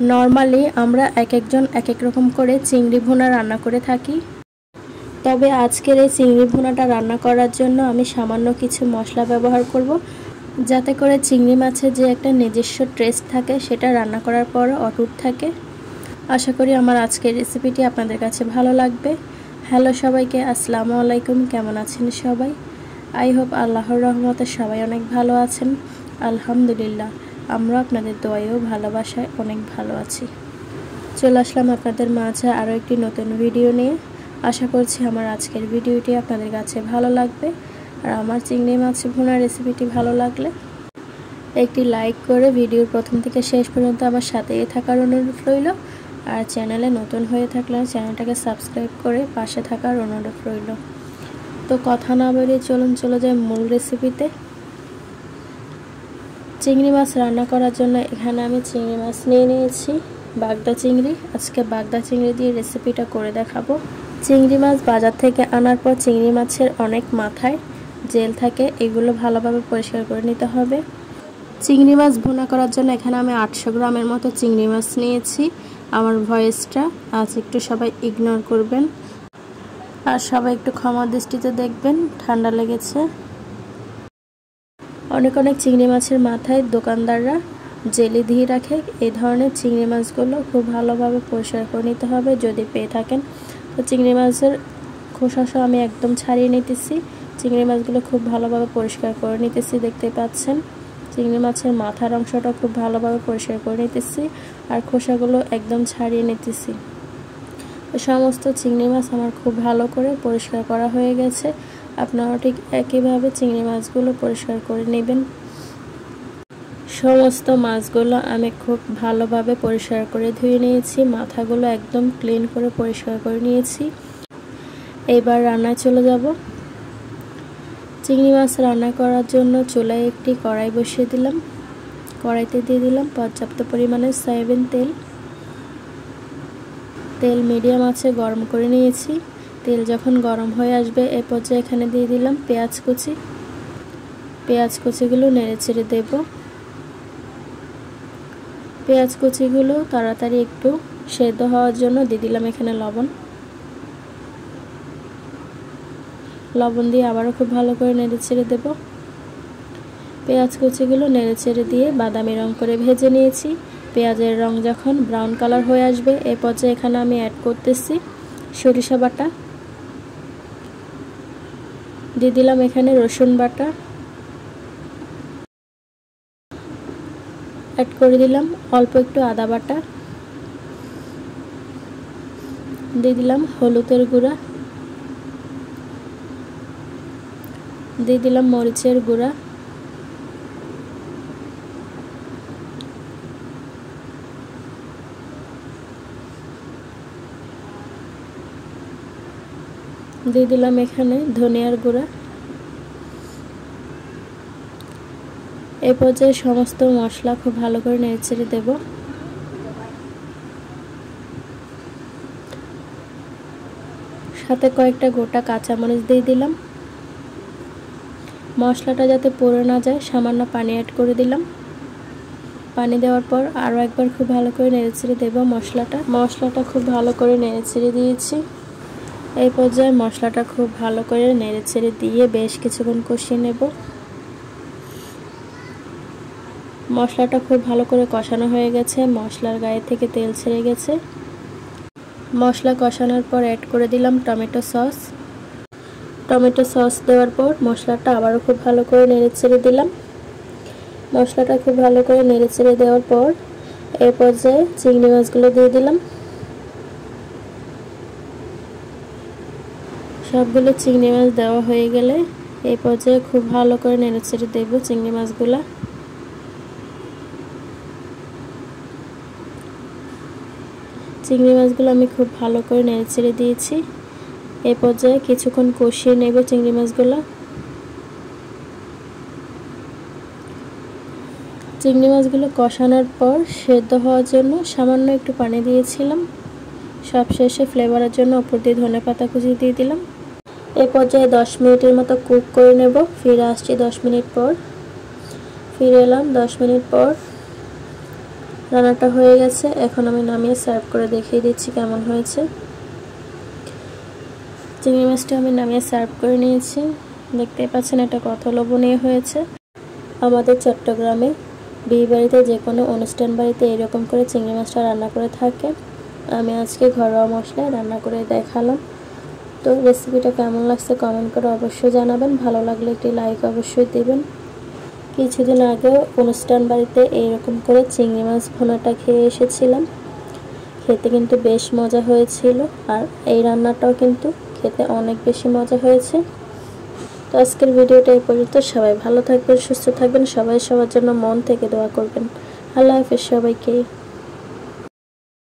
Normally আমরা এক একজন এক এক রকম করে চিংড়ি ভুনা রান্না করে থাকি, তবে আজকের এই চিংড়ি ভুনাটা রান্না করার জন্য আমি সামান্য কিছু মশলা ব্যবহার করব, যাতে করে চিংড়ি মাছের যে একটা নিজস্ব টেস্ট থাকে সেটা রান্না করার পর অটুট থাকে। আশা করি আমার আজকের রেসিপিটি আপনাদের কাছে ভালো লাগবে। হ্যালো সবাইকে, আসসালামু আলাইকুম। কেমন আছেন সবাই? আই হোপ আল্লাহর রহমতে সবাই অনেক ভালো আছেন। আলহামদুলিল্লাহ, আমরা আপনাদের দোয়ায় ও ভালোবাসায় অনেক ভালো আছি। চলে আসলাম আপনাদের মাঝে আরও একটি নতুন ভিডিও নিয়ে। আশা করছি আমার আজকের ভিডিওটি আপনাদের কাছে ভালো লাগবে। আর আমার চিংড়ি মাছ ভুনা রেসিপিটি ভালো লাগলে একটি লাইক করে ভিডিওর প্রথম থেকে শেষ পর্যন্ত আমার সাথেই থাকার অনুরোধ রইল। আর চ্যানেলে নতুন হয়ে থাকলে চ্যানেলটাকে সাবস্ক্রাইব করে পাশে থাকার অনুরোধ রইল। তো কথা না বলে চলুন চলে যাই মূল রেসিপিতে। চিংড়ি মাছ রান্না করার জন্য এখানে আমি চিংড়ি মাছ নিয়ে নিয়েছি, বাগদা চিংড়ি। আজকে বাগদা চিংড়ি দিয়ে রেসিপিটা করে দেখাবো। চিংড়ি মাছ বাজার থেকে আনার পর চিংড়ি মাছের অনেক মাথায় জেল থাকে, এগুলো ভালোভাবে পরিষ্কার করে নিতে হবে। চিংড়ি মাছ ভুনা করার জন্য এখানে আমি 800 গ্রামের মতো চিংড়ি মাছ নিয়েছি। আমার ভয়েসটা আজ একটু সবাই ইগনোর করবেন, আর সবাই একটু ক্ষমা দৃষ্টিতে দেখবেন, ঠান্ডা লেগেছে। অনেক চিংড়ি মাছের মাথায় দোকানদাররা জেলি দিয়ে রাখে। এই ধরনের চিংড়ি মাছগুলো খুব ভালোভাবে পরিষ্কার করে নিতে হবে যদি পেয়ে থাকেন। তো চিংড়ি মাছের খোসাসহ আমি একদম ছাড়িয়ে নিতেছি। চিংড়ি মাছগুলো খুব ভালোভাবে পরিষ্কার করে নিতেছি, দেখতে পাচ্ছেন। চিংড়ি মাছের মাথার অংশটা খুব ভালোভাবে পরিষ্কার করে নিতেছি আর খোসাগুলো একদম ছাড়িয়ে নিতেছি। সমস্ত চিংড়ি মাছ আমার খুব ভালো করে পরিষ্কার করা হয়ে গেছে। আপনারা ঠিক একইভাবে চিংড়ি মাছগুলো পরিষ্কার করে নেবেন। সমস্ত মাছগুলো আমি খুব ভালোভাবে পরিষ্কার করে ধুয়ে নিয়েছি, মাথাগুলো একদম ক্লিন করে পরিষ্কার করে নিয়েছি। এবার রান্নায় চলে যাব। চিংড়ি মাছ রান্না করার জন্য চুলায় একটি কড়াই বসিয়ে দিলাম। কড়াইতে দিয়ে দিলাম পর্যাপ্ত পরিমাণে সয়াবিন তেল। তেল মিডিয়াম আঁচে গরম করে নিয়েছি। তেল যখন গরম হয়ে আসবে এ পর্যায়ে এখানে দিয়ে দিলাম পেঁয়াজ কুচি। পেঁয়াজ কুচিগুলো নেড়ে চেড়ে দেব। পেঁয়াজ কুচিগুলো তাড়াতাড়ি একটু সেদ্ধ হওয়ার জন্য দিয়ে দিলাম এখানে লবণ। লবণ দিয়ে আবারও খুব ভালো করে নেড়ে চেড়ে দেব। পেঁয়াজ কুচিগুলো নেড়ে চেড়ে দিয়ে বাদামি রং করে ভেজে নিয়েছি। পেঁয়াজের রং যখন ব্রাউন কালার হয়ে আসবে এ পর্যায়ে এখানে আমি অ্যাড করতেছি সরিষা বাটা। দিয়ে দিলাম এখানে রসুন বাটা। অ্যাড করে দিলাম অল্প একটু আদা বাটা। দিয়ে দিলাম হলুদের গুঁড়া। দিয়ে দিলাম মরিচের গুঁড়া। দিয়ে দিলাম এখানে ধনিয়ার গুঁড়া। এ পর্যায়ে সমস্ত মশলা খুব ভালো করে নেড়েচেড়ে দেব। সাথে কয়েকটা গোটা কাঁচামরিচ দিয়ে দিলাম। মশলাটা যাতে পুড়ে না যায় সামান্য পানি অ্যাড করে দিলাম। পানি দেওয়ার পর আরও একবার খুব ভালো করে নেড়েচেড়ে দেব মশলাটা খুব ভালো করে নেড়েচেড়ে দিয়েছি। এই পর্যায়ে মশলাটা খুব ভালো করে নেড়েচেড়ে দিয়ে বেশ কিছুক্ষণ কষিয়ে নেব। মশলাটা খুব ভালো করে কষানো হয়ে গেছে, মশলার গায়ে থেকে তেল ছেড়ে গেছে। মশলা কষানোর পর অ্যাড করে দিলাম টমেটো সস। টমেটো সস দেওয়ার পর মশলাটা আবারও খুব ভালো করে নেড়েচেড়ে দিলাম। মশলাটা খুব ভালো করে নেড়েচেড়ে দেওয়ার পর এই পর্যায়ে চিংড়ি মাছগুলো দিয়ে দিলাম। সবগুলো চিংড়ি মাছ দেওয়া হয়ে গেলে এই পর্যায়ে খুব ভালো করে নেড়েচেড়ে দেব চিংড়ি মাছগুলো। চিংড়ি মাছগুলো আমি খুব ভালো করে নেড়েচেড়ে দিয়েছি। এই পর্যায়ে কিছুক্ষণ কষিয়ে নেব চিংড়ি মাছগুলো। চিংড়ি মাছগুলো কষানোর পর সেদ্ধ হওয়ার জন্য সামান্য একটু পানি দিয়েছিলাম। সবশেষে ফ্লেভারের জন্য উপর দিয়ে ধনেপাতা কুচি দিয়ে দিলাম। এই পর্যায়ে 10 মিনিটের মতো কুক করে নেব। ফিরে আসছি 10 মিনিট পর। ফিরে এলাম 10 মিনিট পর। রান্নাটা হয়ে গেছে, এখন আমি নামিয়ে সার্ভ করে দেখিয়ে দিচ্ছি কেমন হয়েছে। চিংড়ি মাছটা আমি নামিয়ে সার্ভ করে নিয়েছি। দেখতেই পাচ্ছেন এটা কত লোভনীয় হয়েছে। আমাদের চট্টগ্রামে বিয়ে বাড়িতে যে কোনো অনুষ্ঠান বাড়িতে এরকম করে চিংড়ি মাছটা রান্না করে থাকে। আমি আজকে ঘরোয়া মশলায় রান্না করে দেখালাম। তো রেসিপিটা কেমন লাগছে কমেন্ট করে অবশ্যই জানাবেন। ভালো লাগলে একটি লাইক অবশ্যই দেবেন। কিছুদিন আগেও অনুষ্ঠান বাড়িতে এইরকম করে চিংড়ি মাছ ভুনাটা খেয়ে এসেছিলাম। খেতে কিন্তু বেশ মজা হয়েছিল, আর এই রান্নাটাও কিন্তু খেতে অনেক বেশি মজা হয়েছে। তো আজকের ভিডিওটা এই পর্যন্ত। সবাই ভালো থাকবেন, সুস্থ থাকবেন, সবাই সবার জন্য মন থেকে দোয়া করবেন। আল্লাহ হাফেজ সবাইকে।